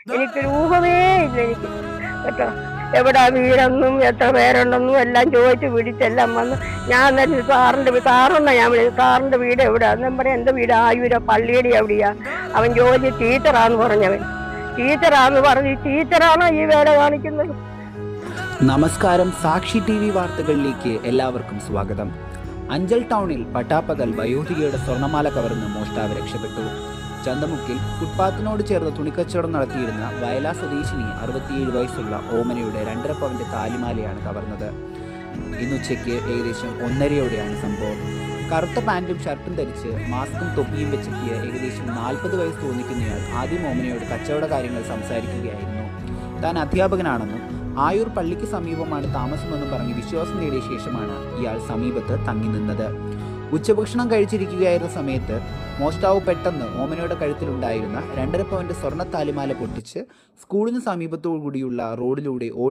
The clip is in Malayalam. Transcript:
എനിക്കൊരു ഊഹമേ ഇല്ല എനിക്ക് കേട്ടോ. എവിടാ വീടെന്നും എത്ര പേരുണ്ടെന്നും എല്ലാം ചോദിച്ച് പിടിച്ചെല്ലാം വന്ന് ഞാൻ തന്നെ സാറെന്ന ഞാൻ വിളിച്ചു, സാറിന്റെ വീട് എവിടെയാ? ഞാൻ പറയാം എന്റെ വീട് ആയൂര പള്ളിയുടെ എവിടെയാ. അവൻ ചോദിച്ച് ടീച്ചറാന്ന് പറഞ്ഞവൻ. ടീച്ചറാന്ന് പറഞ്ഞ് ടീച്ചറാണോ ഈ വേല കാണിക്കുന്നത്? നമസ്കാരം, സാക്ഷി TV വാർത്തകളിലേക്ക് എല്ലാവർക്കും സ്വാഗതം. അഞ്ചൽ ടൗണിൽ പട്ടാപ്പകൽ വയോധികയുടെ സ്വർണ്ണമാല കവർന്ന് മോഷ്ടാവ് രക്ഷപ്പെട്ടു. ചന്തമുക്കിൽ ഫുട്പാത്തിനോട് ചേർന്ന് തുണിക്കച്ചവടം നടത്തിയിരുന്ന വയല സ്വദേശിനി 67 വയസ്സുള്ള ഓമനയുടെ 2.5 പവന്റെ താലിമാലയാണ് കവർന്നത്. ഇന്നുച്ചയ്ക്ക് ഏകദേശം 1:30യോടെയാണ് സംഭവം. കറുത്ത പാൻറ്റും ഷർട്ടും ധരിച്ച് മാസ്കും തൊപ്പിയും വെച്ചെത്തിയ ഏകദേശം 40 വയസ്സ് തോന്നിക്കുന്നയാൾ ആദ്യം ഓമനയോട് കച്ചവട കാര്യങ്ങൾ സംസാരിക്കുകയായിരുന്നു. താൻ അധ്യാപകനാണെന്നും ആയൂർ പള്ളിക്ക് സമീപമാണ് താമസമെന്നും പറഞ്ഞ് വിശ്വാസം നേടിയ ശേഷമാണ് ഇയാൾ സമീപത്ത് തങ്ങി നിന്നത്. ഉച്ചഭക്ഷണം കഴിച്ചിരിക്കുകയായിരുന്ന സമയത്ത് മോഷ്ടാവ് പെട്ടെന്ന് ഓമനയുടെ കഴുത്തിലുണ്ടായിരുന്ന 2.5 പവന്റെ സ്വർണ്ണ താലിമാല പൊട്ടിച്ച് സ്കൂളിന് സമീപത്തോടുകൂടിയുള്ള റോഡിലൂടെ